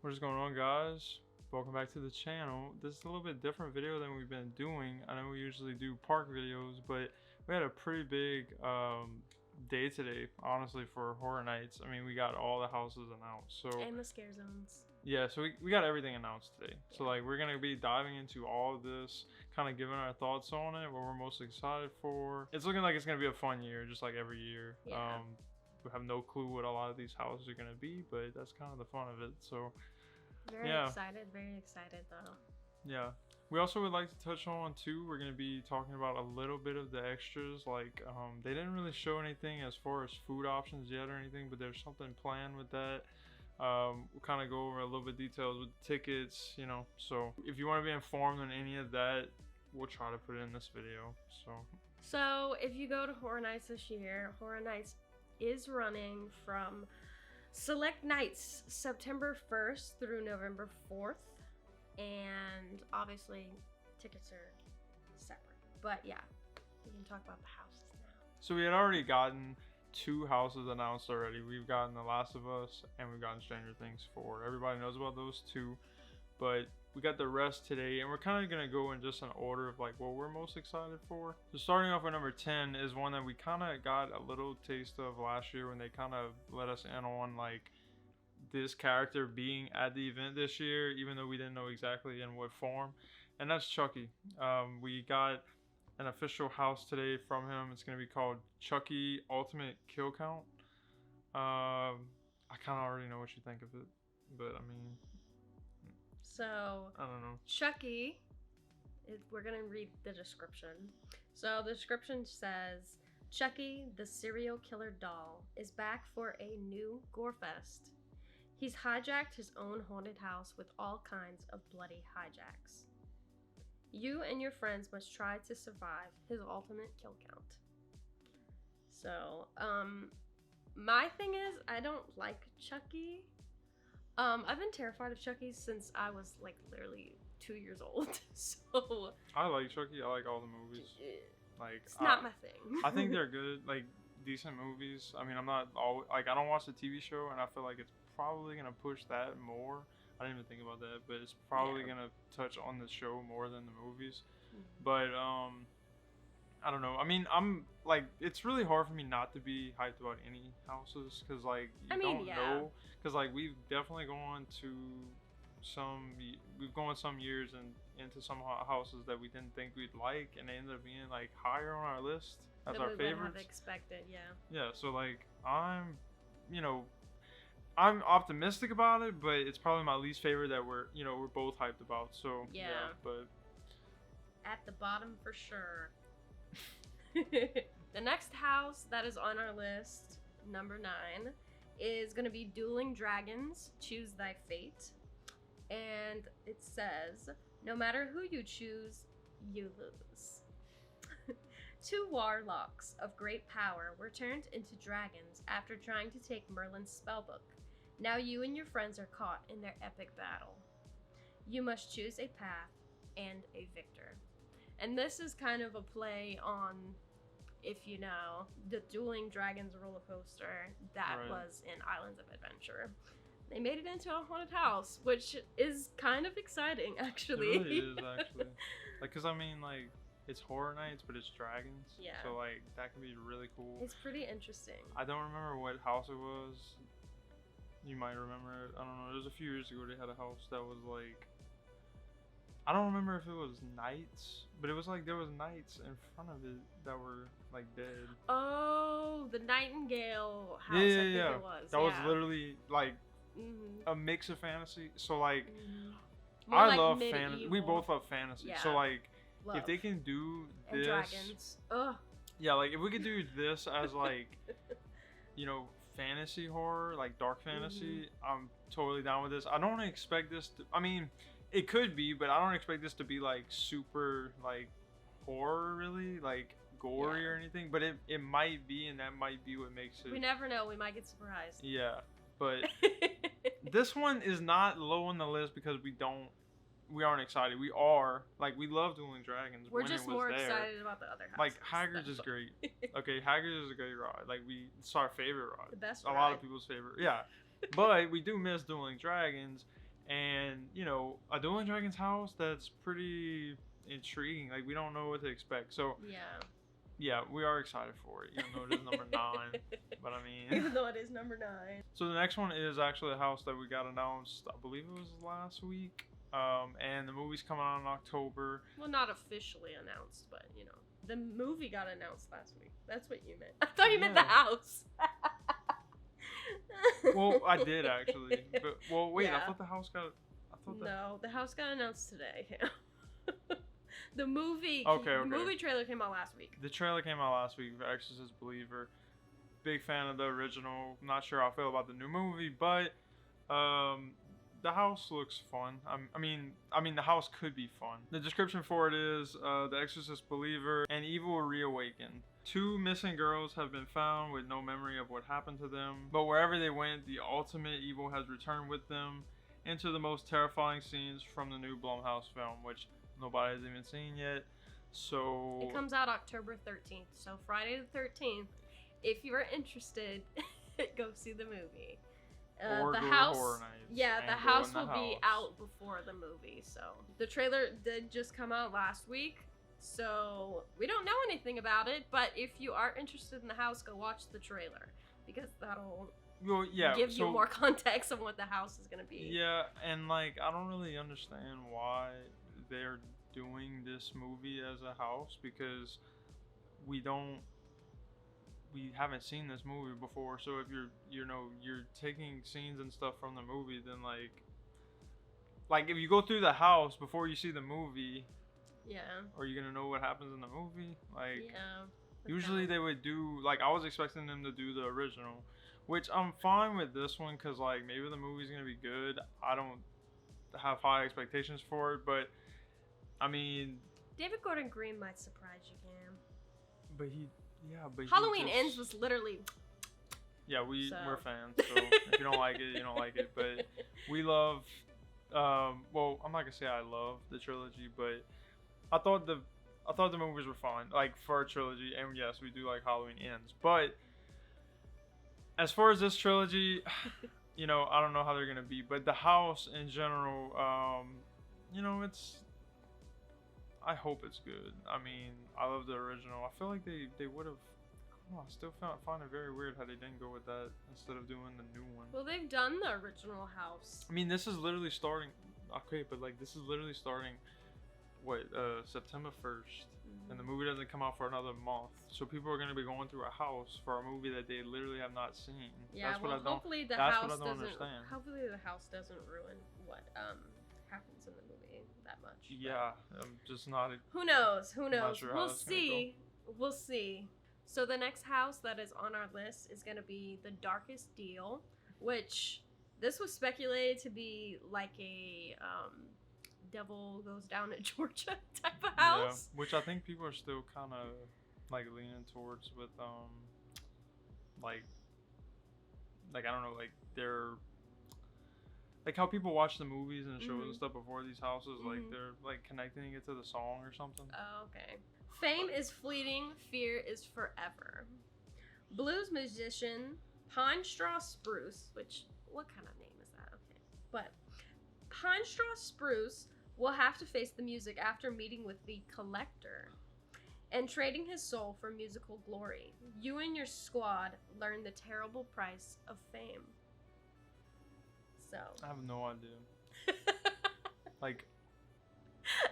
What is going on, guys? Welcome back to the channel. This is a little bit different video than we've been doing. I know we usually do park videos, but we had a pretty big day today, honestly, for Horror Nights. I mean, we got all the houses announced. And the scare zones. Yeah, so we got everything announced today. Yeah. So like we're gonna be diving into all of this, kind of giving our thoughts on it, what we're most excited for. It's looking like it's gonna be a fun year, just like every year. Yeah. We have no clue what a lot of these houses are gonna be, but that's kind of the fun of it. So very excited though. Yeah. We also would like to touch on too, we're going to be talking about a little bit of the extras. Like they didn't really show anything as far as food options yet or anything, but there's something planned with that. We'll kind of go over a little bit details with tickets, you know. So if you want to be informed on any of that, we'll try to put it in this video. So if you go to Horror Nights this year, Horror Nights is running from select nights September 1st through November 4th, and obviously tickets are separate, but yeah, we can talk about the houses now. So we had already gotten 2 houses announced already. We've gotten The Last of Us and we've gotten Stranger Things 4. Everybody knows about those 2, but we got the rest today, and we're kind of going to go in just an order of like what we're most excited for. So starting off with number 10 is one that we kind of got a little taste of last year when they kind of let us in on like this character being at the event this year, even though we didn't know exactly in what form, and that's Chucky. We got an official house today from him. It's going to be called Chucky Ultimate Kill Count. I kind of already know what you think of it, but I mean, so I don't know. Chucky, we're going to read the description. So the description says, Chucky, the serial killer doll, is back for a new gore fest. He's hijacked his own haunted house with all kinds of bloody hijacks. You and your friends must try to survive his ultimate kill count. So, my thing is, I don't like Chucky. I've been terrified of Chucky since I was like literally 2 years old. So I like Chucky. I like all the movies. Like it's not my thing. I think they're good, like decent movies. I mean, I'm not always like, I don't watch the TV show, and I feel like it's probably gonna push that more. I didn't even think about that, but it's probably gonna touch on the show more than the movies. But I don't know. I mean, I'm like, it's really hard for me not to be hyped about any houses, because like you don't know, because like we've definitely gone to we've gone some years and into some houses that we didn't think we'd like, and they ended up being like higher on our list as our favorites. Expected, yeah. Yeah, so like I'm optimistic about it, but it's probably my least favorite that we're both hyped about. So yeah, but at the bottom for sure. The next house that is on our list, number 9, is going to be Dueling Dragons, Choose Thy Fate. And it says, no matter who you choose, you lose. 2 warlocks of great power were turned into dragons after trying to take Merlin's spellbook. Now you and your friends are caught in their epic battle. You must choose a path and a victor. And this is kind of a play on, if you know, the Dueling Dragons roller coaster that was in Islands of Adventure. They made it into a haunted house, which is kind of exciting, actually. It really is, actually. Like, because I mean, like, it's Horror Nights, but it's dragons. Yeah. So, like, that can be really cool. It's pretty interesting. I don't remember what house it was. You might remember it. I don't know. It was a few years ago. They had a house that was, like, I don't remember if it was knights, but it was, like, there was knights in front of it that were, like, dead. Oh, the Nightingale house, I think it was. That was literally, like, a mix of fantasy. So, like, I like love fantasy. We both love fantasy. Yeah. So, like, if they can do this, and dragons. Ugh. Yeah, like if we could do this as like, fantasy horror, like dark fantasy, I'm totally down with this. I don't expect this to, I mean, it could be, but I don't expect this to be like super like horror, really, like gory or anything. But it might be, and that might be what makes it. We never know. We might get surprised. Yeah, but this one is not low on the list because we aren't excited. We are, like, we love Dueling Dragons. We're just more excited about the other houses. Like, Hagrid's is great. Okay, Hagrid's is a great ride. Like, it's our favorite ride. The best ride. A ride. lot of people's favorite. Yeah. But we do miss Dueling Dragons. And you know, a Dueling Dragons house that's pretty intriguing. Like we don't know what to expect. So yeah, we are excited for it, even though it is number 9. But I mean, even though it is number 9. So the next one is actually a house that we got announced. I believe it was last week. And the movie's coming out in October. Well, not officially announced, but you know, the movie got announced last week. That's what you meant. I thought you meant the house. Well, I did actually. But wait, Yeah. I thought the house got. No, the house got announced today. The movie. Okay. The movie trailer came out last week. The trailer came out last week for Exorcist Believer. Big fan of the original. Not sure how I feel about the new movie, but the house looks fun. I mean, the house could be fun. The description for it is The Exorcist Believer and Evil Reawakened. 2 missing girls have been found with no memory of what happened to them, but wherever they went, the ultimate evil has returned with them into the most terrifying scenes from the new Blumhouse film, which nobody has even seen yet. So It comes out October 13th, so Friday the 13th. If you're interested, go see the movie. Or the go to house, Horror Nights yeah, and the go house in the will be house. out before the movie. So the trailer did just come out last week, so we don't know anything about it. But if you are interested in the house, go watch the trailer because that'll give you more context on what the house is gonna be. Yeah, and like I don't really understand why they're doing this movie as a house because we haven't seen this movie before. So if you're taking scenes and stuff from the movie, then like if you go through the house before you see the movie, are you gonna know what happens in the movie? Like usually they would do, like I was expecting them to do the original, which I'm fine with this one because like maybe the movie's gonna be good. I don't have high expectations for it, but I mean, David Gordon Green might surprise you, Cam. but Halloween Ends was literally. Yeah, we're fans. So if you don't like it, you don't like it. But we love. Well, I'm not gonna say I love the trilogy, but I thought the movies were fine, like for a trilogy. And yes, we do like Halloween Ends, but as far as this trilogy, you know, I don't know how they're gonna be. But the house in general, you know, I hope it's good. I mean, I love the original. I feel like they would have. I still find it very weird how they didn't go with that instead of doing the new one. Well, they've done the original house. I mean, this is literally starting. Okay, but like this is literally starting. What September 1st, and the movie doesn't come out for another month. So people are gonna be going through a house for a movie that they literally have not seen. Yeah, that's what I don't. Hopefully the that's house what I don't doesn't. understand. Hopefully the house doesn't ruin what happens in the movie that much. Yeah, I'm just not. Who knows? Who not knows? sure how We'll that's gonna see. We'll see. So the next house that is on our list is going to be The Darkest Deal, which this was speculated to be like a Devil Goes Down to Georgia type of house. Yeah, which I think people are still kind of like leaning towards with like I don't know, like they're like how people watch the movies and shows and stuff before these houses, like they're like connecting it to the song or something. Oh, okay. Fame is fleeting, fear is forever. Blues musician Pine Straw Spruce, which, what kind of name is that? Okay. But Pine Straw Spruce will have to face the music after meeting with the Collector and trading his soul for musical glory. You and your squad learn the terrible price of fame. So. I have no idea. Like.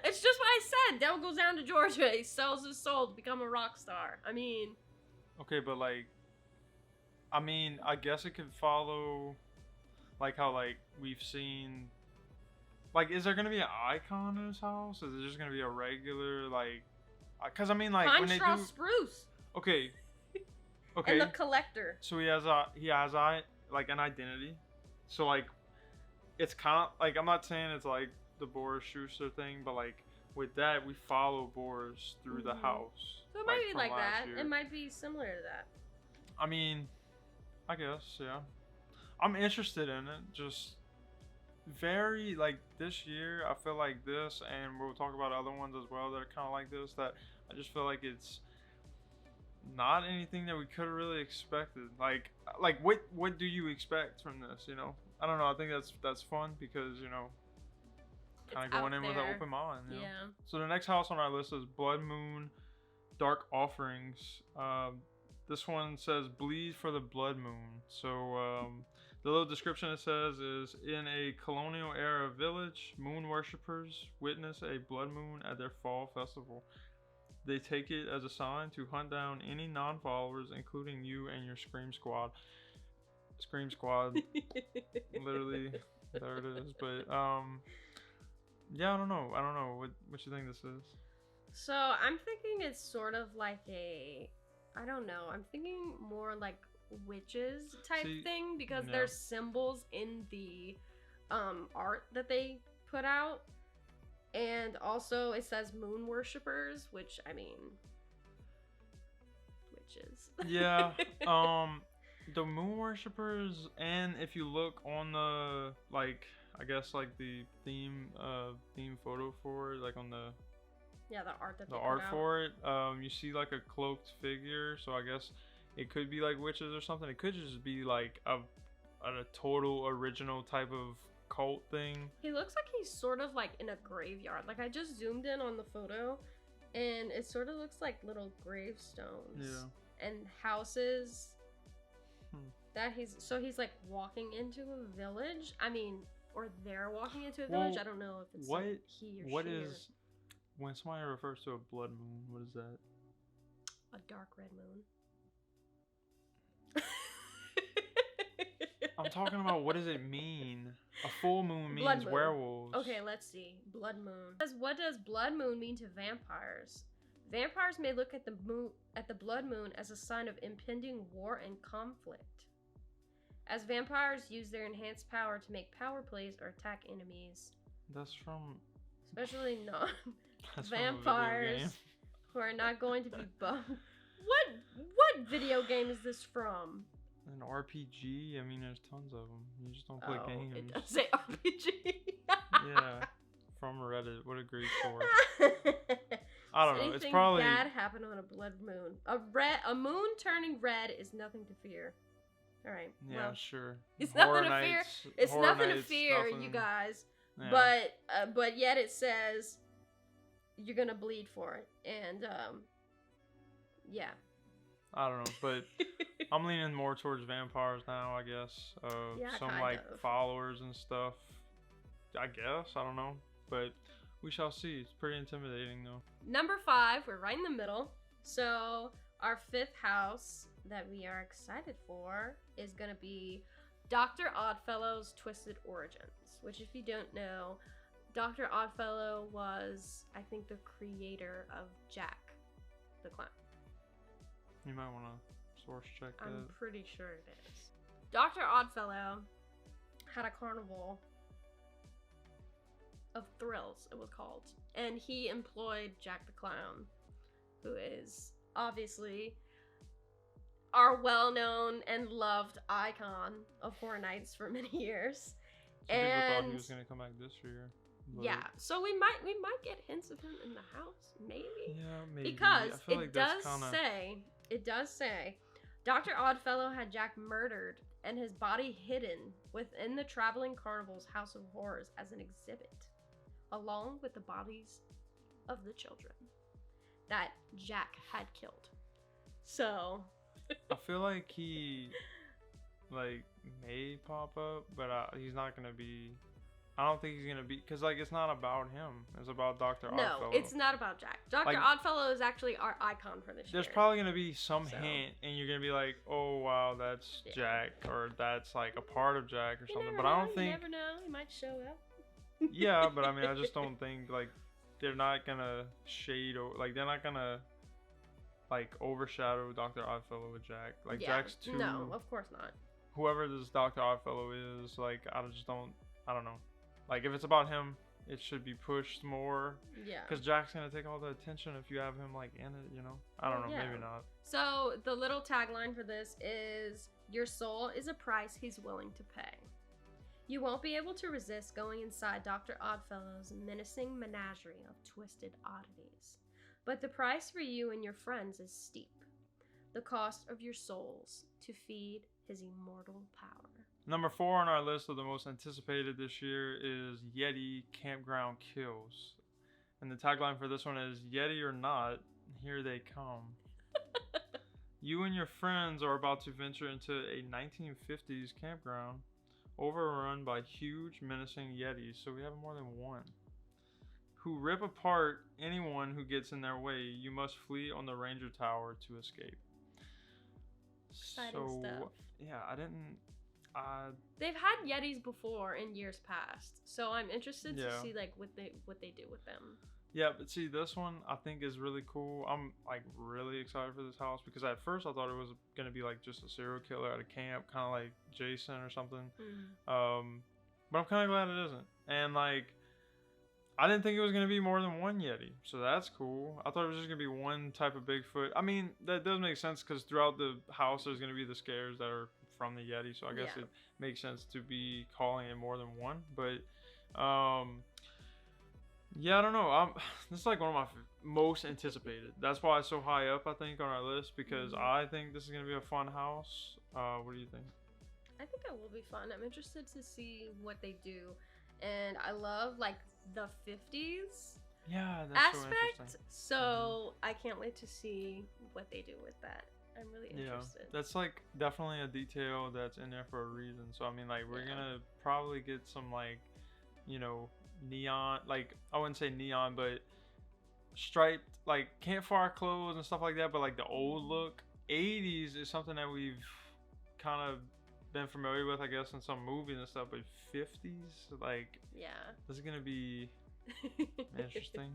It's just what I said. Devil goes down to Georgia. He sells his soul to become a rock star. I mean. Okay, but like. I mean, I guess it could follow. Like how like we've seen. Like, is there gonna be an icon in his house? Is it just gonna be a regular like? Cause I mean like Pine when they Straw do. Spruce. Okay. Okay. And the Collector. So he has like an identity. So like, it's kind of like, I'm not saying it's like the Boris Schuster thing, but like with that we follow Boris through the house. So it might be from like that. year. It might be similar to that. I mean, I guess, yeah. I'm interested in it. Just very like this year. I feel like this, and we'll talk about other ones as well that are kind of like this. That I just feel like it's not anything that we could have really expected. Like what do you expect from this? You know, I don't know. I think that's fun because kind of going in with an open mind. Yeah. So the next house on our list is Blood Moon, Dark Offerings. This one says bleed for the blood moon. So the little description it says is in a colonial era village, moon worshippers witness a blood moon at their fall festival. They take it as a sign to hunt down any non-followers, including you and your Scream Squad. Scream Squad, literally, there it is. But yeah, I don't know. What you think this is? So I'm thinking it's sort of like I don't know. I'm thinking more like witches type thing because there's symbols in the art that they put out, and also it says moon worshippers, which I mean, witches. Yeah. The moon worshippers, and if you look on the I guess the theme photo for it, on the art that the art for it, you see a cloaked figure. So I guess it could be witches or something. It could just be a total original type of cult thing. He looks like he's sort of in a graveyard. I just zoomed in on the photo, and it sort of looks like little gravestones. Yeah. And houses. That he's walking into a village. I mean, or they're walking into a village. I don't know if it's he or what she. Is when somebody refers to a blood moon? What is that? A dark red moon. I'm talking about what does it mean? A full moon means werewolves. Okay, let's see. Blood moon. What does blood moon mean to vampires? Vampires may look at the blood moon as a sign of impending war and conflict. As vampires use their enhanced power to make power plays or attack enemies. That's from... Especially non-vampires who are not going to be bummed. What video game is this from? An RPG? I mean, there's tons of them. You just don't play games. It does say RPG. Yeah. From Reddit. What a great source. I don't know. It's probably bad happened on a blood moon. A moon turning red is nothing to fear. All right. Yeah, well, sure. It's nothing to fear. It's nothing to fear, you guys. Yeah. But yet it says you're gonna bleed for it, and yeah. I don't know, but I'm leaning more towards vampires now. I guess. Some followers and stuff. I guess I don't know, but. We shall see. It's pretty intimidating, though. Number 5, we're right in the middle. So our 5th house that we are excited for is going to be Dr. Oddfellow's Twisted Origins, which if you don't know, Dr. Oddfellow was, I think, the creator of Jack the Clown. You might want to source check that. I'm pretty sure it is. Dr. Oddfellow had a carnival of thrills, it was called, and he employed Jack the Clown, who is obviously our well-known and loved icon of Horror Nights for many years. Some people thought he was gonna come back this year. Yeah, so we might get hints of him in the house, maybe. Yeah, maybe. Because it does say Dr. Oddfellow had Jack murdered and his body hidden within the traveling carnival's House of Horrors as an exhibit, along with the bodies of the children that Jack had killed. So I feel like he may pop up, but he's not gonna be. I don't think he's gonna be, because it's not about him. It's about Dr. Oddfellow. No, it's not about Jack. Dr. Oddfellow is actually our icon for this year. There's probably gonna be some hint, and you're gonna be like, "Oh wow, that's Jack," or "That's a part of Jack," or something. But I don't think. You never know. He might show up. Yeah, but I mean, I just don't think they're not gonna shade or they're not gonna overshadow Dr. Oddfellow with Jack. Jack's too. No, of course not. Whoever this Dr. Oddfellow is, I don't know. If it's about him, it should be pushed more. Yeah. Because Jack's gonna take all the attention if you have him in it, I don't know, maybe not. So the little tagline for this is, "Your soul is a price he's willing to pay." You won't be able to resist going inside Dr. Oddfellow's menacing menagerie of twisted oddities. But the price for you and your friends is steep. The cost of your souls to feed his immortal power. Number 4 on our list of the most anticipated this year is Yeti Campground Kills. And the tagline for this one is Yeti or not, here they come. You and your friends are about to venture into a 1950s campground overrun by huge, menacing Yetis, so we have more than one, who rip apart anyone who gets in their way. You must flee on the ranger tower to escape. Exciting stuff. Yeah, I didn't. They've had Yetis before in years past, so I'm interested to see like what they do with them. Yeah, but see, this one I think is really cool. I'm like really excited for this house because at first I thought it was gonna be like just a serial killer at a camp, kind of like Jason or something. But I'm kind of glad it isn't. And like, I didn't think it was gonna be more than one Yeti, so that's cool. I thought it was just gonna be one type of Bigfoot. I mean, that does make sense because throughout the house there's gonna be the scares that are from the Yeti, so I guess it makes sense to be calling it more than one. But yeah, I don't know. This is like one of my most anticipated. That's why it's so high up, I think, on our list because I think this is gonna be a fun house. What do you think? I think it will be fun. I'm interested to see what they do, and I love like the 50s aspect. So I can't wait to see what they do with that. I'm really interested. That's like definitely a detail that's in there for a reason. So I mean, like we're gonna probably get some like, you know, neon, like I wouldn't say neon, but striped like campfire clothes and stuff like that. But like the old look, 80s is something that we've kind of been familiar with, I guess, in some movies and stuff. But 50s, like, this is gonna be interesting.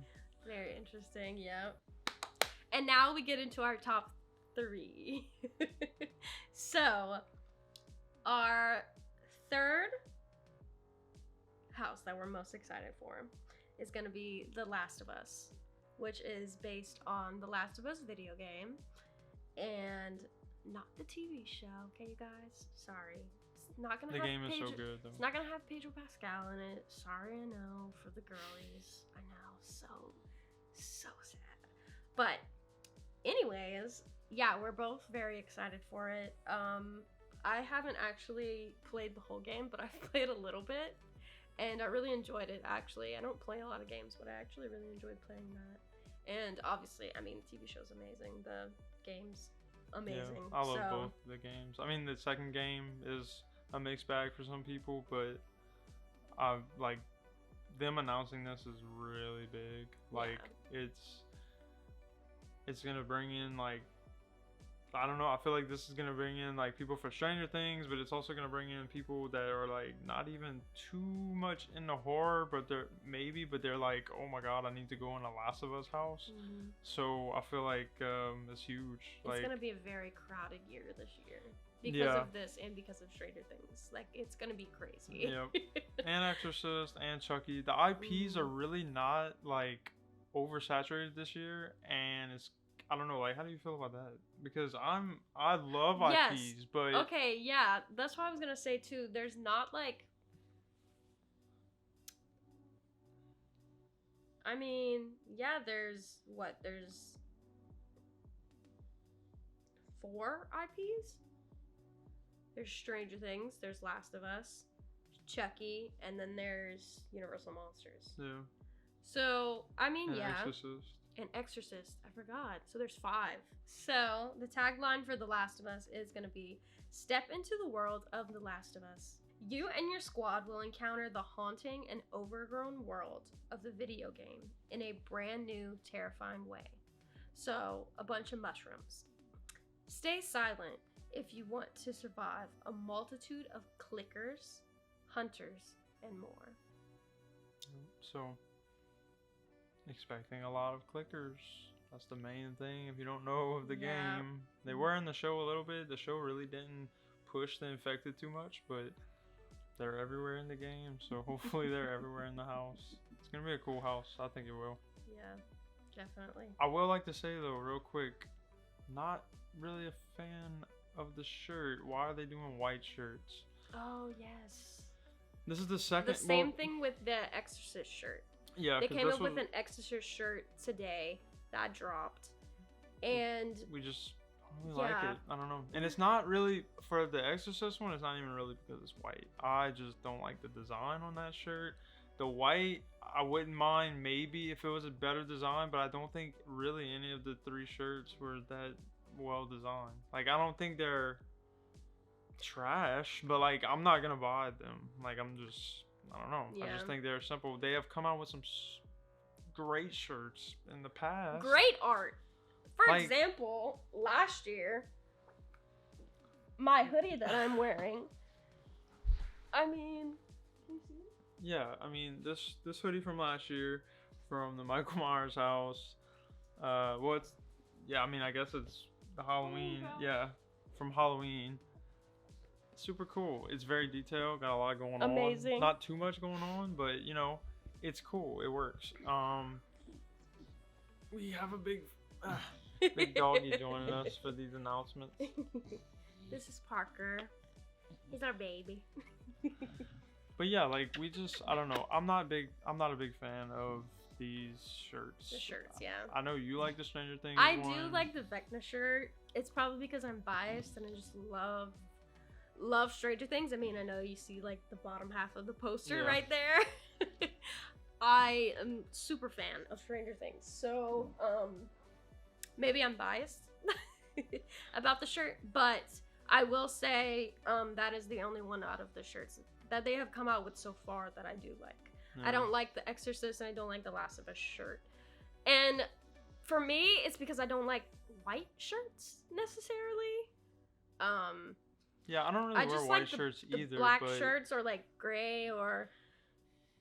Very interesting. Yeah. And now we get into our top 3. So our third house that we're most excited for is going to be The Last of Us, which is based on the Last of Us video game and not the TV show. Okay, you guys, sorry, it's not gonna the game is so good though. It's not gonna have Pedro Pascal in it. Sorry, I know, for the girlies. I know, so sad. But anyways, yeah, we're both very excited for it. I haven't actually played the whole game, but I've played a little bit, and I really enjoyed it, actually. I don't play a lot of games, but I actually really enjoyed playing that. And obviously, I mean, the TV show's amazing. The game's amazing. Yeah, I love both the games. I mean, the second game is a mixed bag for some people, but like them announcing this is really big. Like, it's gonna bring in, like, I don't know, I feel like this is gonna bring in like people for Stranger Things, but it's also gonna bring in people that are like not even too much into horror, but they're like, oh my god, I need to go in the Last of Us house. So I feel like it's huge. It's gonna be a very crowded year this year because of this and because of Stranger Things. Like, it's gonna be crazy. And Exorcist and Chucky. The IPs are really not like oversaturated this year, and it's, I don't know, like, how do you feel about that? Because I love IPs, but okay, yeah, that's what I was gonna say too. There's not like, I mean, yeah, there's 4 IPs. There's Stranger Things, there's Last of Us, Chucky, and then there's Universal Monsters. Yeah. So I mean, and Exorcist. And Exorcist, I forgot. So there's 5. So the tagline for The Last of Us is going to be, step into the world of The Last of Us. You and your squad will encounter the haunting and overgrown world of the video game in a brand new, terrifying way. So, a bunch of mushrooms. Stay silent if you want to survive a multitude of clickers, hunters, and more. So, expecting a lot of clickers. That's the main thing. If you don't know of the game, they were in the show a little bit. The show really didn't push the infected too much, but they're everywhere in the game, so hopefully they're everywhere in the house. It's gonna be a cool house. I think it will. Yeah, definitely. I will like to say though, real quick, not really a fan of the shirt. Why are they doing white shirts? Oh yes. This is the second. The same thing with the Exorcist shirt. Yeah, they came up with an Exorcist shirt today that dropped, and we just really like it. I don't know. And it's not really, for the Exorcist one, it's not even really because it's white. I just don't like the design on that shirt. The white, I wouldn't mind maybe if it was a better design, but I don't think really any of the 3 shirts were that well designed. Like, I don't think they're trash, but like, I'm not gonna buy them. Like, I don't know. Yeah. I just think they're simple. They have come out with some great shirts in the past. Great art. For Like- example, last year, my hoodie that I'm wearing, I mean, can you see it? Yeah, I mean, this hoodie from last year, from the Michael Myers house. Yeah, I mean, I guess it's the Halloween. gosh. Yeah, from Halloween. Super cool. It's very detailed. Got a lot going on. Amazing. Not too much going on, but you know, it's cool. It works. We have a big doggy joining us for these announcements. This is Parker. He's our baby. But yeah, like I don't know. I'm not a big fan of these shirts. The shirts, yeah. I know you like the Stranger Things I one. do like the Vecna shirt. It's probably because I'm biased and I just love Stranger Things. I mean, I know you see like the bottom half of the poster Yeah. right there. I am super fan of Stranger Things. So, maybe I'm biased about the shirt, but I will say that is the only one out of the shirts that they have come out with so far that I do like. Yeah. I don't like the Exorcist and I don't like the Last of Us shirt. And for me, it's because I don't like white shirts necessarily. Yeah, I don't really I wear just white like shirts the either. black but shirts or like gray or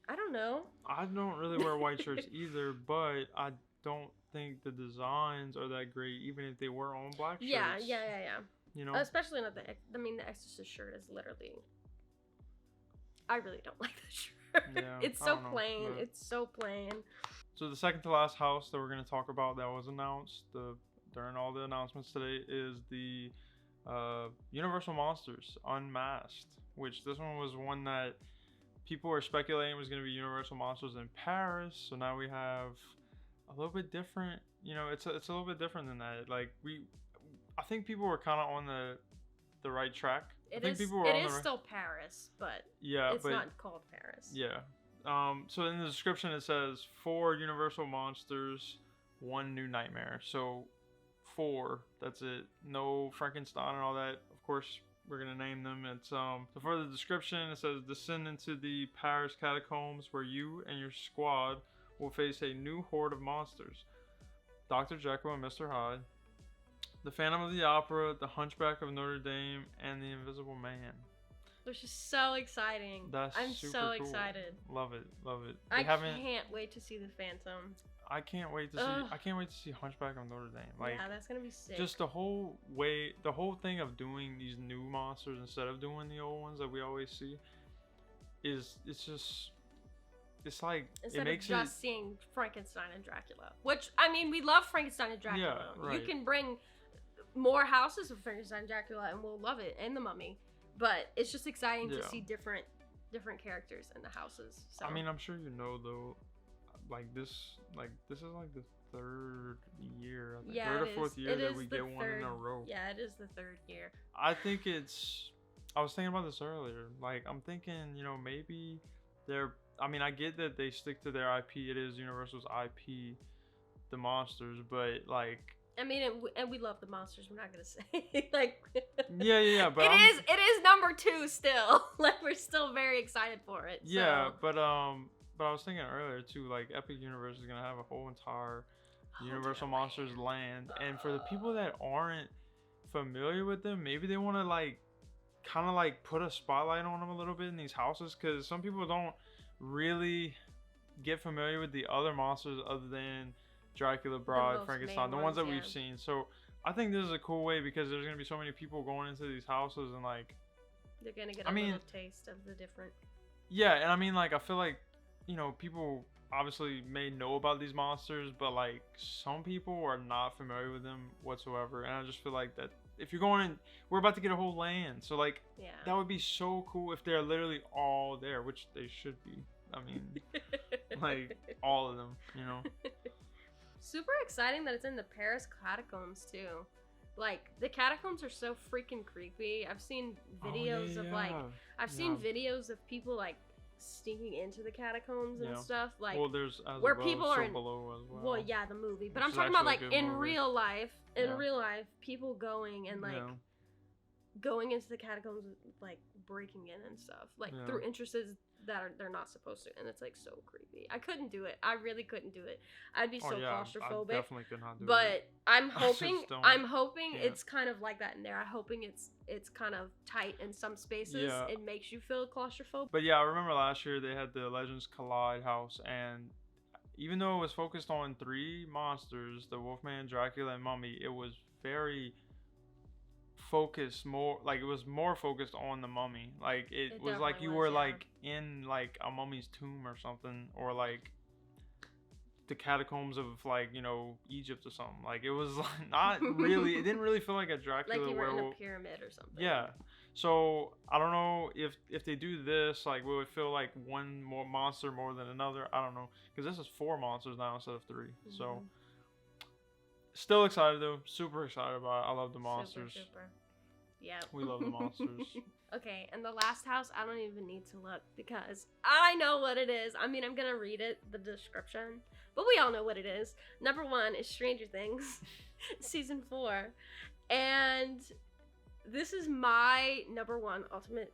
I don't know. I don't really wear white shirts either, but I don't think the designs are that great, even if they were on black shirts. Yeah. You know. Especially not the Exorcist shirt is literally. I really don't like the shirt. Yeah, It's I so don't know, plain. but- It's so plain. So the second to last house that we're gonna talk about that was announced during all the announcements today is the Universal Monsters Unmasked, which this one was one that people were speculating was gonna be Universal Monsters in Paris. So now we have a little bit different. You know, it's a little bit different than that. Like I think people were kind of on the right track. I think people were on the right. Still Paris, but Yeah, it's but not called Paris. yeah. So in the description it says 4 Universal Monsters, 1 New Nightmare. So 4, that's it. No Frankenstein and all that. Of course, we're gonna name them. It's so for the description it says descend into the Paris catacombs where you and your squad will face a new horde of monsters. Dr. Jekyll and Mr. Hyde, the Phantom of the Opera, the Hunchback of Notre Dame, and the Invisible Man. Which is so exciting. I'm Super so cool. excited. Love it. I can't wait to see the Phantom. I can't wait to see. Ugh. I can't wait to see Hunchback of Notre Dame. Like, Yeah, that's gonna be sick. just the whole thing of doing these new monsters instead of doing the old ones that we always see, it's like Instead it makes of just seeing Frankenstein and Dracula, which I mean, we love Frankenstein and Dracula. Yeah, right. You can bring more houses of Frankenstein and Dracula, and we'll love it, and the Mummy. But it's just exciting to Yeah. see different characters in the houses. So. I mean, I'm sure you know though, like this is like the 3rd year, I think. yeah, 3rd or it 4th is. year It that is we the get one in a third- row. Yeah, it is the 3rd year. I think I was thinking about this earlier. Like, I'm thinking, you know, maybe I mean, I get that they stick to their IP. It is Universal's IP, the monsters, but like. I mean, and we love the monsters. We're not gonna say like. Yeah. But it is number 2 still. Like we're still very excited for it. Yeah, so. but I was thinking earlier too. Like, Epic Universe is gonna have a whole entire Universal Monsters land, and for the people that aren't familiar with them, maybe they want to like kind of like put a spotlight on them a little bit in these houses, because some people don't really get familiar with the other monsters other than Dracula, Bride, most Frankenstein, the main ones that ones, we've yeah. seen. So I think this is a cool way, because there's gonna be so many people going into these houses, and like, They're gonna get I a mean- little taste of the different. yeah, and I mean, like, I feel like, you know, people obviously may know about these monsters, but like some people are not familiar with them whatsoever, and I just feel like that if you're going in, we're about to get a whole land, so like Yeah. that would be so cool if they're literally all there, which they should be. I mean, like all of them, you know. Super exciting that it's in the Paris catacombs too. Like, the catacombs are so freaking creepy. I've seen videos of like, I've seen videos of people like sneaking into the catacombs and stuff. Like, well, there's as where above, people so are in, below as well. well, yeah, the movie, but Which I'm is talking about actually a like good in movie. real life. In Yeah. real life, people going and like going into the catacombs, like breaking in and stuff, like through entrances that they're not supposed to, and it's like so creepy. I couldn't do it. I really couldn't do it. I'd be so claustrophobic. I definitely could not do it. But I'm hoping, can't. it's kind of like that in there. I'm hoping it's kind of tight in some spaces. Yeah. It makes you feel claustrophobic. But yeah, I remember last year they had the Legends Collide house, and even though it was focused on 3 monsters, the Wolfman, Dracula, and Mummy, it was very focused more, like it was more focused on the mummy. Like it was like you were like in like a mummy's tomb or something, or like the catacombs of like, you know, Egypt or something. Like it was like not really, it didn't really feel like a Dracula like you were werewolf. in a pyramid or something. Yeah. So I don't know if they do this, like will it feel like one more monster more than another? I don't know, because this is 4 monsters now instead of 3. So still excited though, super excited about it. I love the monsters. Super. Yeah. We love the monsters. Okay, and the last house, I don't even need to look because I know what it is. I mean, I'm gonna read it, the description, but we all know what it is. Number 1 is Stranger Things, season 4, and this is my number 1 ultimate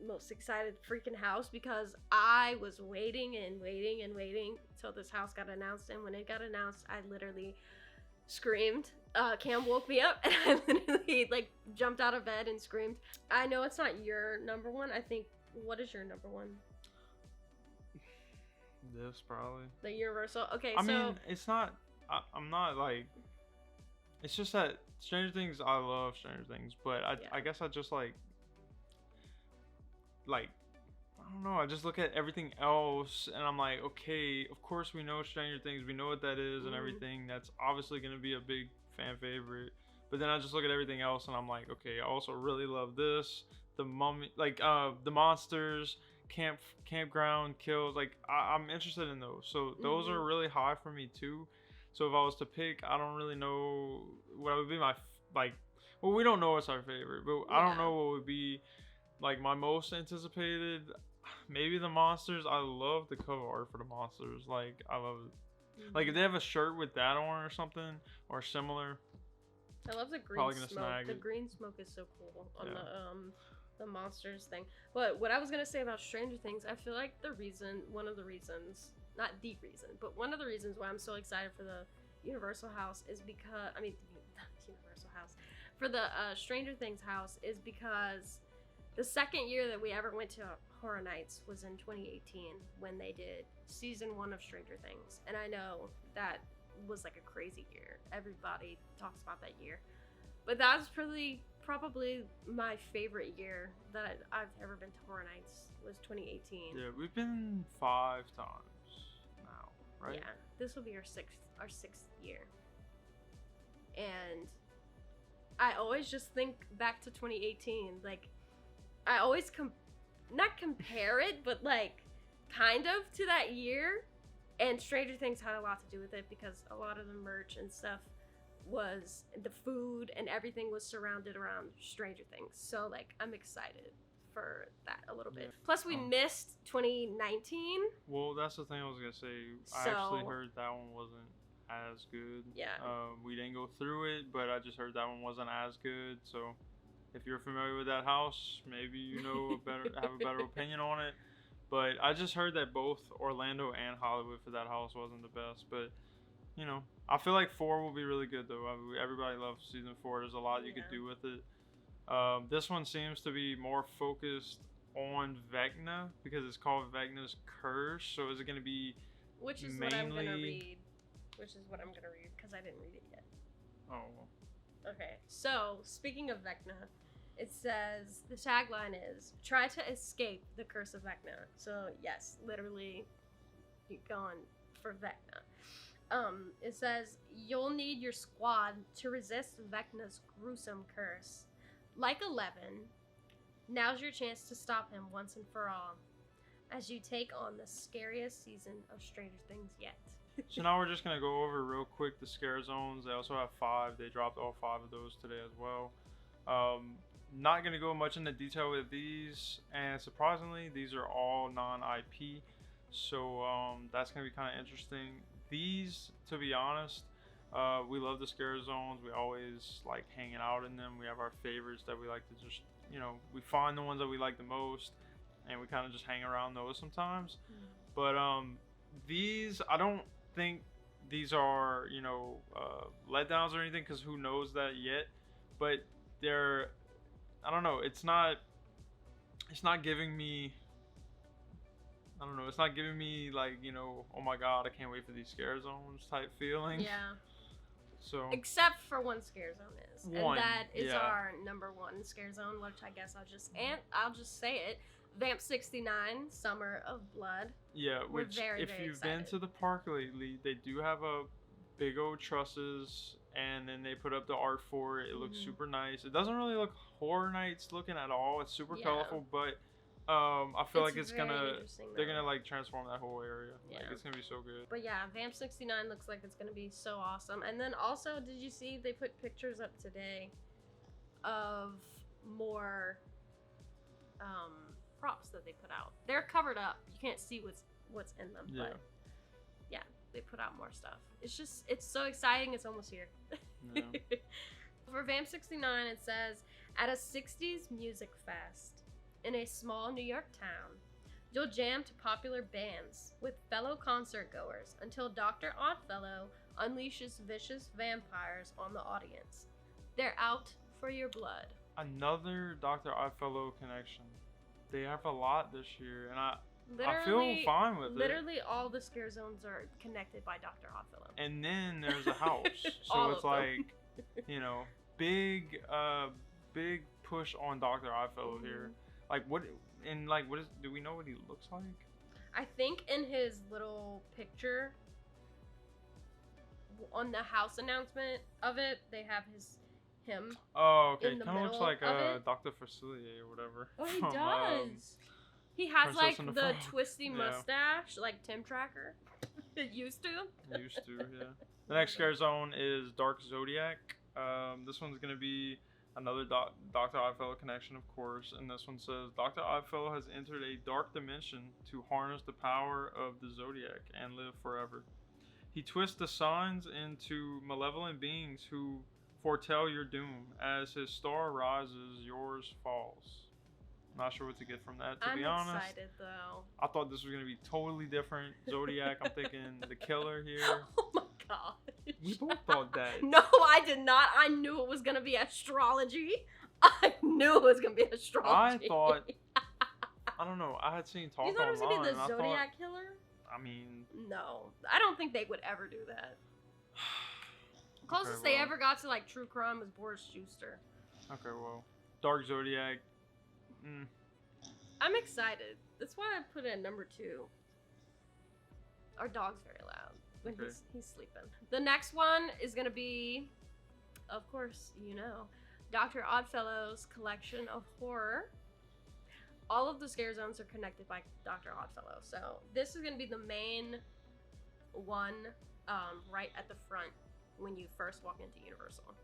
most excited freaking house because I was waiting and waiting and waiting till this house got announced, and when it got announced, I literally screamed. Cam woke me up and I literally like jumped out of bed and screamed. I know it's not your number 1. I think, what is your number 1? This probably. The Universal. Okay, I mean, it's not. I'm not like. It's just that Stranger Things. I love Stranger Things, but I guess I just like. I don't know. I just look at everything else and I'm like, okay, of course we know Stranger Things. We know what that is and everything. That's obviously gonna be a big fan favorite. But then I just look at everything else and I'm like, okay, I also really love this. The Mummy, like the monsters, campground kills. Like I'm interested in those. So those are really high for me too. So if I was to pick, I don't really know what would be my like. Well, we don't know what's our favorite, but I don't know what would be like my most anticipated. Maybe the monsters. I love the cover art for the monsters. Like I love it. Like if they have a shirt with that on or something or similar. I love the green smoke. The green smoke is so cool on the monsters thing. But what I was gonna say about Stranger Things, I feel like one of the reasons, not the reason, but one of the reasons why I'm so excited for the Universal house is because Universal house for the Stranger Things house is because the second year that we ever went to Horror Nights was in 2018 when they did season 1 of Stranger Things. And I know that was like a crazy year. Everybody talks about that year. But that was probably my favorite year that I've ever been to Horror Nights was 2018. Yeah, we've been 5 times now, right? Yeah, this will be our sixth year. And I always just think back to 2018, like I always not compare it, but like kind of to that year. And Stranger Things had a lot to do with it because a lot of the merch and stuff was the food and everything was surrounded around Stranger Things. So like I'm excited for that a little bit. Yeah. Plus we missed 2019. Well, that's the thing I was gonna say. I actually heard that one wasn't as good. Yeah. We didn't go through it, but I just heard that one wasn't as good. So if you're familiar with that house, maybe you know have a better opinion on it. But I just heard that both Orlando and Hollywood for that house wasn't the best. But you know, I feel like 4 will be really good though. Everybody loves season 4. There's a lot you could do with it. This one seems to be more focused on Vecna because it's called Vecna's Curse. So is it going to be Which is what I'm going to read because I didn't read it yet. Oh. Okay, so speaking of Vecna, it says the tagline is "Try to escape the curse of Vecna." So yes, literally, keep going for Vecna. It says you'll need your squad to resist Vecna's gruesome curse. Like 11, now's your chance to stop him once and for all, as you take on the scariest season of Stranger Things yet. So now we're just gonna go over real quick the scare zones. They also have 5. They dropped all 5 of those today as well. Not gonna go much into detail with these, and surprisingly, these are all non-IP. So that's gonna be kind of interesting. These, to be honest, we love the scare zones. We always like hanging out in them. We have our favorites that we like to just, we find the ones that we like the most, and we kind of just hang around those sometimes. But these, I don't think these are, letdowns or anything, because who knows that yet. But they're, I don't know, it's not giving me, I don't know, it's not giving me like, oh my god, I can't wait for these scare zones type feeling. Yeah. So except for one scare zone is, one, and that is yeah. our number 1 scare zone, which I guess I'll just say it. Vamp 69, Summer of Blood. Yeah, We're which very, if very you've excited. been to the park lately, they do have a big old trusses, and then they put up the art for it. It looks super nice. It doesn't really look Horror Nights looking at all. It's super colorful, but I feel like they're gonna like transform that whole area. Yeah. Like it's gonna be so good. But yeah, Vamp 69 looks like it's gonna be so awesome. And then also, did you see they put pictures up today of more props that they put out? They're covered up. You can't see what's in them. Yeah. But yeah, they put out more stuff. It's so exciting. It's almost here. Yeah. For Vamp 69, it says, at a 60s music fest in a small New York town, you'll jam to popular bands with fellow concert goers until Dr. Oddfellow unleashes vicious vampires on the audience. They're out for your blood. Another Dr. Oddfellow connection. They have a lot this year, and I Literally, feel fine with it. Literally all the scare zones are connected by Dr. Oddfellow. And then there's a house. So All it's of them. like, big push on Dr. Oddfellow here. Like what is, do we know what he looks like? I think in his little picture on the house announcement of it, they have him. Oh, okay. In the Kind of looks middle like of it. Dr. Facilier or whatever. Oh, he from, does. He has Princess like and the the Frog. twisty Yeah. mustache, like Tim Tracker. It used to. Used to, yeah. The next scare zone is Dark Zodiac. This one's gonna be another Dr. Oddfellow connection, of course, and this one says Dr. Oddfellow has entered a dark dimension to harness the power of the Zodiac and live forever. He twists the signs into malevolent beings who foretell your doom. As his star rises, yours falls. Not sure what to get from that, to be honest. I'm excited though. I thought this was gonna be totally different. Zodiac, I'm thinking the killer here. Oh my god. We both thought that. No, I did not. I knew it was gonna be astrology. I knew it was gonna be astrology. I thought, I don't know, I had seen talk You thought it was gonna online. be the Zodiac killer? I mean, No, I don't think they would ever do that. Closest they ever got to like true crime was Boris Schuster. Okay, well, Dark Zodiac. I'm excited. That's why I put it at number 2. Our dog's very loud when he's sleeping. The next one is gonna be, of course, Dr. Oddfellow's collection of horror. All of the scare zones are connected by Dr. Oddfellow, so this is gonna be the main one, right at the front when you first walk into Universal.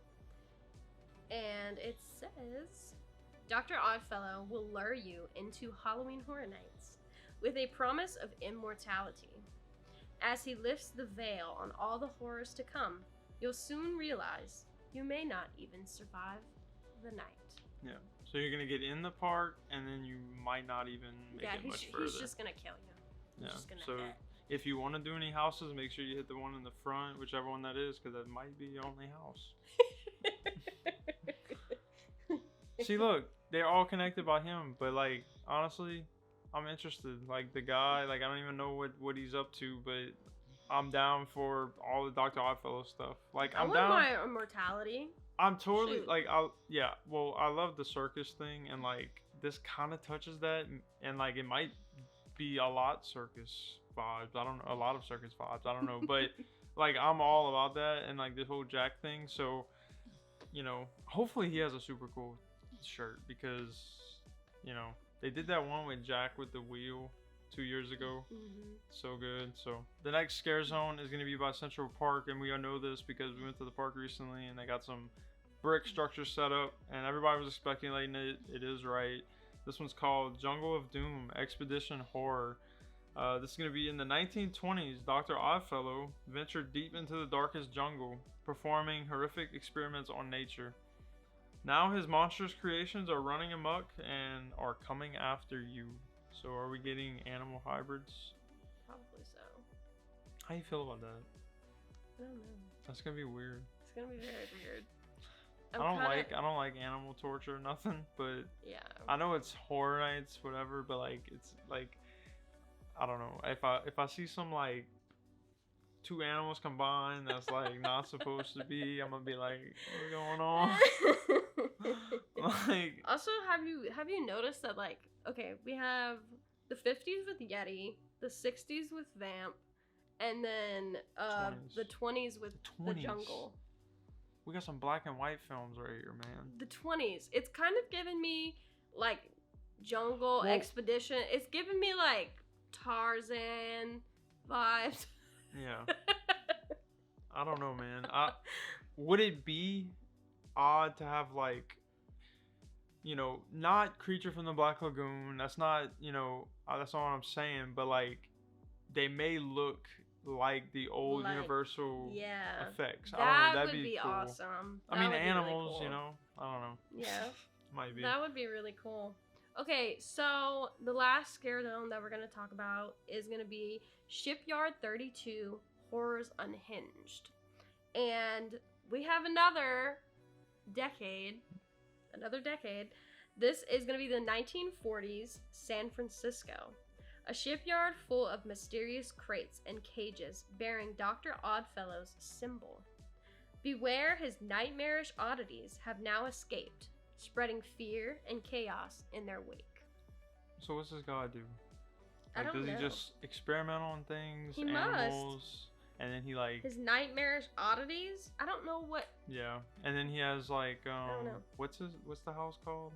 And it says, Dr. Oddfellow will lure you into Halloween Horror Nights with a promise of immortality. As he lifts the veil on all the horrors to come, you'll soon realize you may not even survive the night. Yeah, so you're gonna get in the park, and then you might not even make it much further. He's just gonna kill you. He's just gonna so hit. if you want to do any houses, make sure you hit the one in the front, whichever one that is, because that might be your only house. See, look, they're all connected by him, but like honestly, I'm interested. Like the guy, like I don't even know what he's up to, but I'm down for all the Dr. Oddfellow stuff. Like I'm down. I want my immortality. I'm totally Shoot. like well, I love the circus thing, and like this kind of touches that, and like it might be a lot circus vibes. I don't know, a lot of circus vibes. I don't know, but like I'm all about that, and like this whole Jack thing. So hopefully he has a super cool shirt, because they did that one with Jack with the wheel, 2 years ago. Mm-hmm. So good. So the next scare zone is going to be by Central Park, and we all know this because we went to the park recently and they got some brick structure set up, and everybody was speculating it is right. This one's called Jungle of Doom Expedition Horror. This is going to be in the 1920s. Dr. Oddfellow ventured deep into the darkest jungle, performing horrific experiments on nature. Now his monstrous creations are running amok and are coming after you. So are we getting animal hybrids? Probably so. How you feel about that? I don't know. That's gonna be weird. It's gonna be very weird. I don't like animal torture or nothing, but Yeah. I know it's Horror Nights, whatever, but like it's like I don't know. If I see some like two animals combined that's like not supposed to be, I'm gonna be like, what's going on? Like, also, have you noticed that, like, okay, we have the 50s with Yeti, the 60s with Vamp, and then 20s. the 20s with the Jungle. We got some black and white films right here, man. The 20s. It's kind of giving me like Jungle Expedition. It's giving me like Tarzan vibes. Yeah. I don't know, man. Would it be odd to have like, you know, not Creature from the Black Lagoon? That's not, you know, that's not what I'm saying. But like, they may look like the old Universal effects. I don't know. That'd be cool. Awesome. I mean, animals, really cool. You know. I don't know. Yeah. Might be. That would be really cool. Okay, so the last scare zone that we're going to talk about is going to be Shipyard 32 Horrors Unhinged. And we have another decade. This is going to be the 1940s San Francisco. A shipyard full of mysterious crates and cages bearing Dr. Oddfellow's symbol. Beware, his nightmarish oddities have now escaped, spreading fear and chaos in their wake. So what's this guy do? Like, does he just experiment on things, he animals, must. And then he like his nightmarish oddities? I don't know what. Yeah, and then he has like I don't know. what's the house called?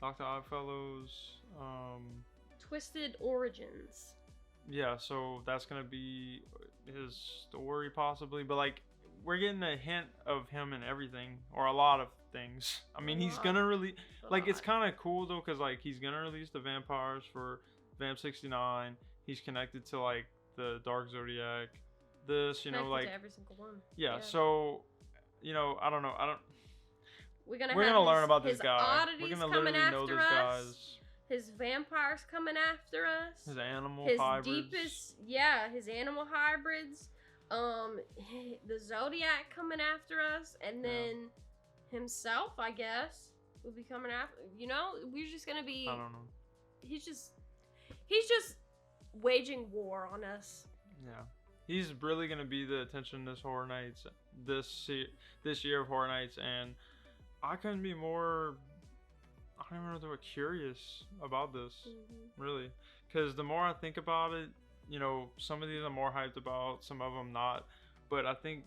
Dr. Oddfellow's Twisted Origins. Yeah, so that's gonna be his story possibly, but like we're getting a hint of him and everything, or a lot of things. I mean, he's gonna really like it's kind of cool though, cause like he's gonna release the vampires for Vamp 69. He's connected to like the Dark Zodiac. This, you know, like to every single one. Yeah, so you know, I don't know. We're gonna learn about this guy. We're gonna literally know this guy's. His vampires coming after us. His animal hybrids. His animal hybrids. The Zodiac coming after us, and then himself, I guess, will be coming after. You know, we're just gonna be. I don't know. He's just waging war on us. Yeah, he's really gonna be the attention this Horror Nights, this year of Horror Nights, and I couldn't be more. I don't even know, curious about this, really, because the more I think about it, you know, some of these I'm more hyped about, some of them not, but I think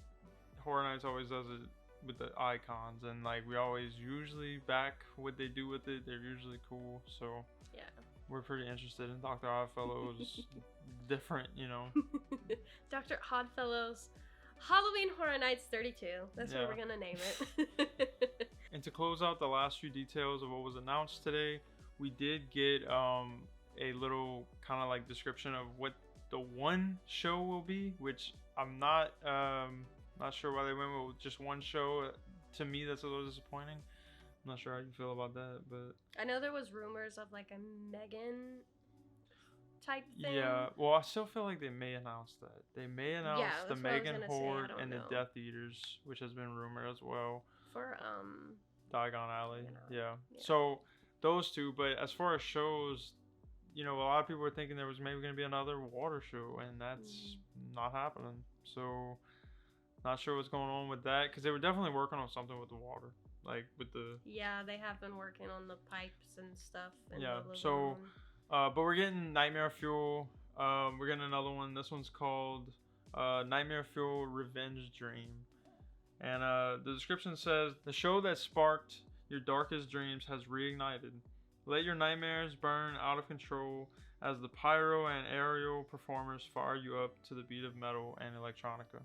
Horror Nights always does it with the icons, and like we always usually back what they do with it. They're usually cool, so yeah, we're pretty interested in Dr. Oddfellow's different, you know. Dr. Oddfellow's Halloween Horror Nights 32. That's what we're gonna name it. And to close out the last few details of what was announced today, we did get a little kind of like description of what the one show will be, which I'm not sure why they went with just one show. To me, that's a little disappointing. I'm not sure how you feel about that, but I know there was rumors of like a Megan type thing. Yeah, well, I still feel like they may announce that. They may announce the Megan Horde and the Death Eaters, which has been rumored as well. For Diagon Alley. Yeah. So those two, but as far as shows, you know, a lot of people were thinking there was maybe going to be another water show, and that's not happening. So not sure what's going on with that, because they were definitely working on something with the water, like with the. Yeah, they have been working on the pipes and stuff. So, but we're getting Nightmare Fuel. We're getting another one. This one's called Nightmare Fuel Revenge Dream. And the description says, the show that sparked your darkest dreams has reignited. Let your nightmares burn out of control as the pyro and aerial performers fire you up to the beat of metal and electronica.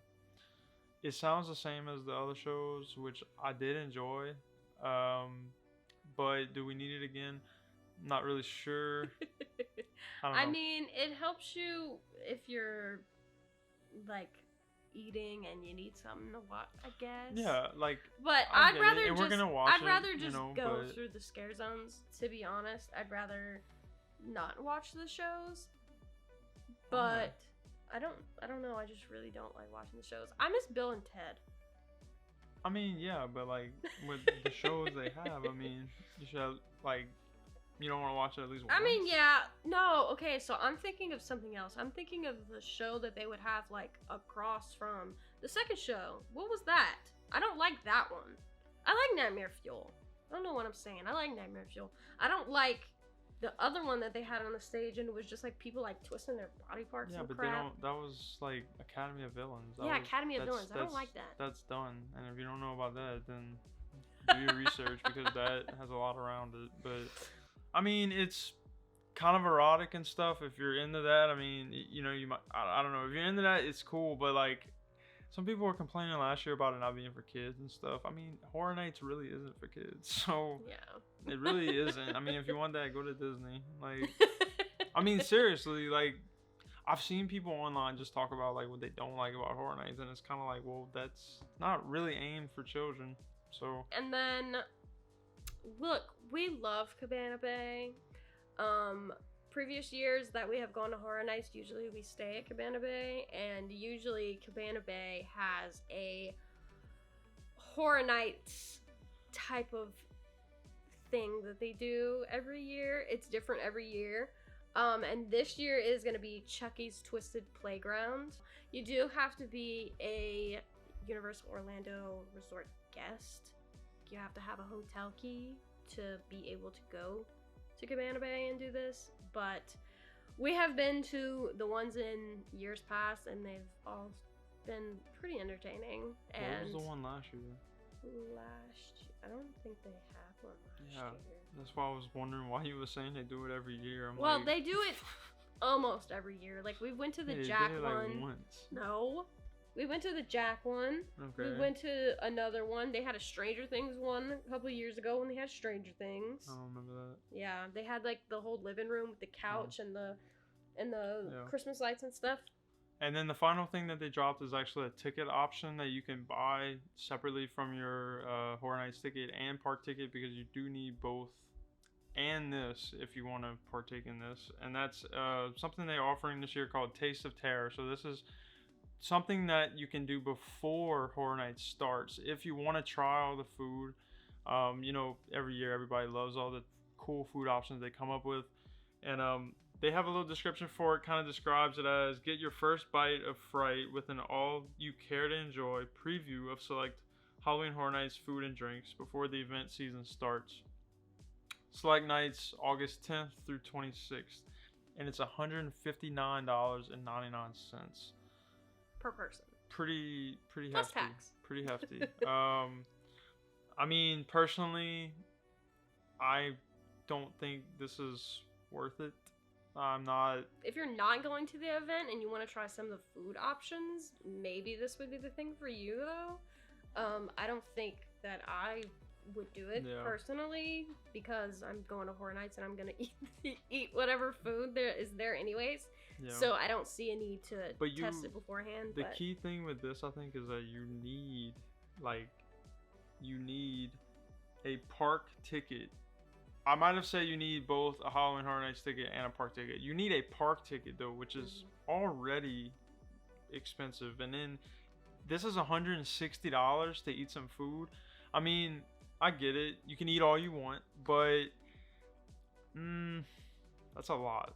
It sounds the same as the other shows, which I did enjoy. But do we need it again? Not really sure. I don't know. I mean, it helps you if you're like eating and you need something to watch, I guess. Yeah, like. But I I'd get rather it, and just we're gonna watch I'd rather it, just you know, go but through the scare zones. To be honest, I'd rather not watch the shows. But I don't know. I just really don't like watching the shows. I miss Bill and Ted. I mean, yeah, but like with the shows they have, I mean, you should have, like, you don't want to watch it at least once. I mean, yeah, no, okay, so I'm thinking of something else. I'm thinking of the show that they would have, like, across from the second show. What was that? I don't like that one. I like Nightmare Fuel. I don't know what I'm saying. I like Nightmare Fuel. I don't like the other one that they had on the stage, and it was just, like, people, like, twisting their body parts and crap. They don't, that was, like, Academy of Villains. Academy of Villains. I don't like that. That's done, and if you don't know about that, then do your research, because that has a lot around it, but... I mean, it's kind of erotic and stuff. If you're into that, I mean, you know, you might, I don't know. If you're into that, it's cool. But, like, some people were complaining last year about it not being for kids and stuff. I mean, Horror Nights really isn't for kids. So, yeah. It really isn't. I mean, if you want that, go to Disney. Like, I mean, seriously, like, I've seen people online just talk about, like, what they don't like about Horror Nights. And it's kind of like, well, that's not really aimed for children. So. And then... Look, we love Cabana Bay. Previous years that we have gone to Horror Nights, usually we stay at Cabana Bay, and usually Cabana Bay has a Horror Nights type of thing that they do every year. It's different every year. And this year is going to be Chucky's Twisted Playground. You do have to be a Universal Orlando Resort guest. You have to have a hotel key to be able to go to Cabana Bay and do this, but we have been to the ones in years past, and they've all been pretty entertaining. What was the one last year? I don't think they have one last year. That's why I was wondering why you were saying they do it every year. Well, they do it almost every year. Like, we went to the Jack did it, one. like, once. No. We went to the Jack one. Okay. We went to another one. They had a Stranger Things one a couple years ago when they had Stranger Things. I don't remember that. Yeah, they had like the whole living room with the couch and the Christmas lights and stuff. And then the final thing that they dropped is actually a ticket option that you can buy separately from your Horror Nights ticket and park ticket, because you do need both and this if you want to partake in this. And that's something they're offering this year called Taste of Terror. So this is something that you can do before Horror Nights starts if you want to try all the food. You know, every year everybody loves all the cool food options they come up with, and they have a little description for it. Kind of describes it as: get your first bite of fright with an all you care to enjoy preview of select Halloween Horror Nights food and drinks before the event season starts. Select nights August 10th through 26th, and it's $159.99 per person. Pretty Plus hefty. tax. Pretty hefty. I mean, personally, I don't think this is worth it. I'm not. If you're not going to the event and you want to try some of the food options, maybe this would be the thing for you, though. I don't think that I would do it personally, because I'm going to Horror Nights and I'm gonna eat whatever food there is there anyways. Yeah. So I don't see a need to test it beforehand. The key thing with this, I think, is that you need a park ticket. I might have said you need both a Halloween Horror Nights ticket and a park ticket. You need a park ticket though, which is already expensive, and then this is $160 to eat some food. I mean, I get it. You can eat all you want, but that's a lot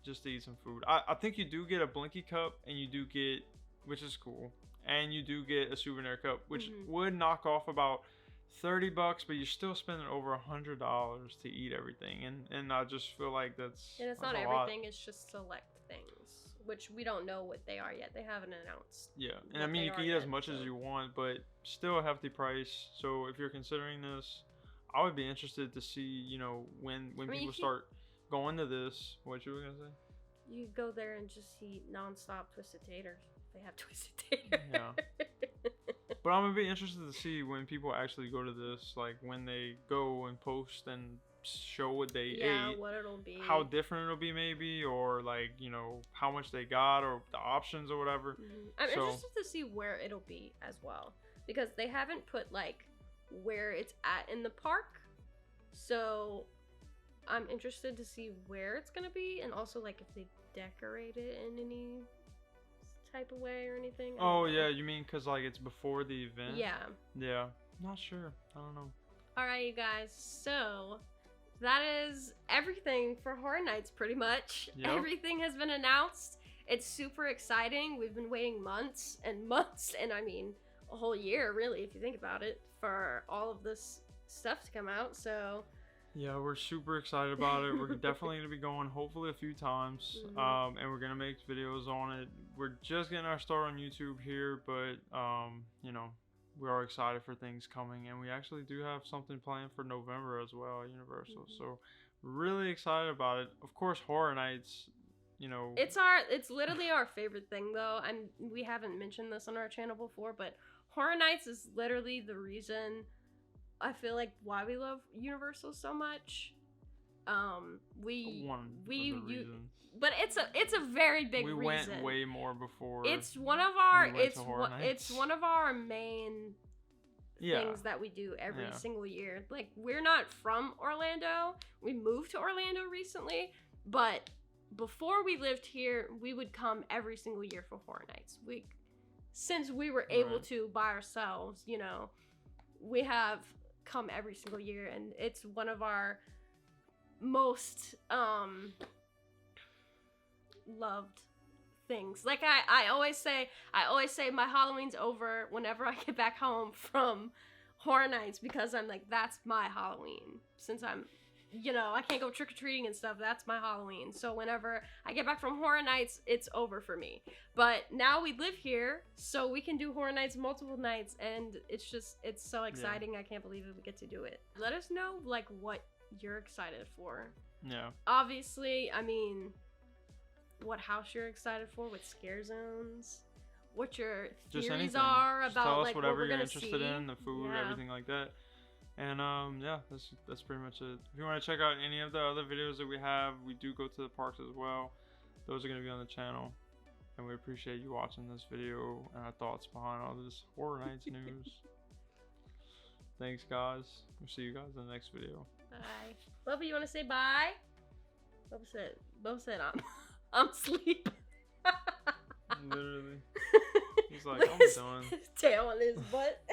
just to eat some food. I think you do get a Blinky cup, and you do get, which is cool, and you do get a souvenir cup, which would knock off about $30, but you're still spending over $100 to eat everything, and I just feel like that's it's not everything. It's just select things, which we don't know what they are yet. They haven't announced. Yeah, and I mean, you can eat as much as you want, but still a hefty price. So if you're considering this, I would be interested to see, you know, when people start going to this, what you were gonna say? You go there and just see non-stop Twisted Taters. They have Twisted Taters. Yeah. But I'm gonna be interested to see when people actually go to this, like when they go and post and show what they ate, what it'll be, how different it'll be maybe, or like, you know, how much they got or the options or whatever. I'm interested to see where it'll be as well, because they haven't put like where it's at in the park, so I'm interested to see where it's gonna be, and also like if they decorate it in any type of way or anything. Oh yeah, you mean because like it's before the event? Yeah. Not sure, I don't know. All right, you guys, so that is everything for Horror Nights pretty much. Yep. Everything has been announced. It's super exciting. We've been waiting months and months, and I mean a whole year really, if you think about it, for all of this stuff to come out. So yeah, we're super excited about it. We're definitely gonna be going hopefully a few times, and we're gonna make videos on it. We're just getting our start on YouTube here, but you know, we are excited for things coming, and we actually do have something planned for November as well at Universal. So really excited about it. Of course, Horror Nights, you know, it's literally our favorite thing though. We haven't mentioned this on our channel before, but Horror Nights is literally the reason I feel like why we love Universal so much. But it's a very big reason. We went way more before. It's one of our it's one of our main things that we do every single year. Like, we're not from Orlando. We moved to Orlando recently, but before we lived here, we would come every single year for Horror Nights. Since we were able to by ourselves, you know, we have come every single year, and it's one of our most loved things. Like I always say my Halloween's over whenever I get back home from Horror Nights, because I'm like, that's my Halloween. Since I'm, you know, I can't go trick-or-treating and stuff, that's my Halloween. So whenever I get back from Horror Nights, it's over for me. But now we live here, so we can do Horror Nights multiple nights, and it's so exciting. I can't believe we get to do it. Let us know like what you're excited for. Yeah. Obviously, I mean, what house you're excited for with Scare Zones, what your theories are about, tell us like whatever what we're you're gonna interested see. in, the food, everything like that. And yeah, that's pretty much it. If you want to check out any of the other videos that we have, we do go to the parks as well. Those are going to be on the channel. And we appreciate you watching this video and our thoughts behind all this Horror Nights news. Thanks, guys. We'll see you guys in the next video. Bye. Bubba, you want to say bye? Bubba said I'm asleep. Literally. He's like, Look I'm done. his tail on his butt.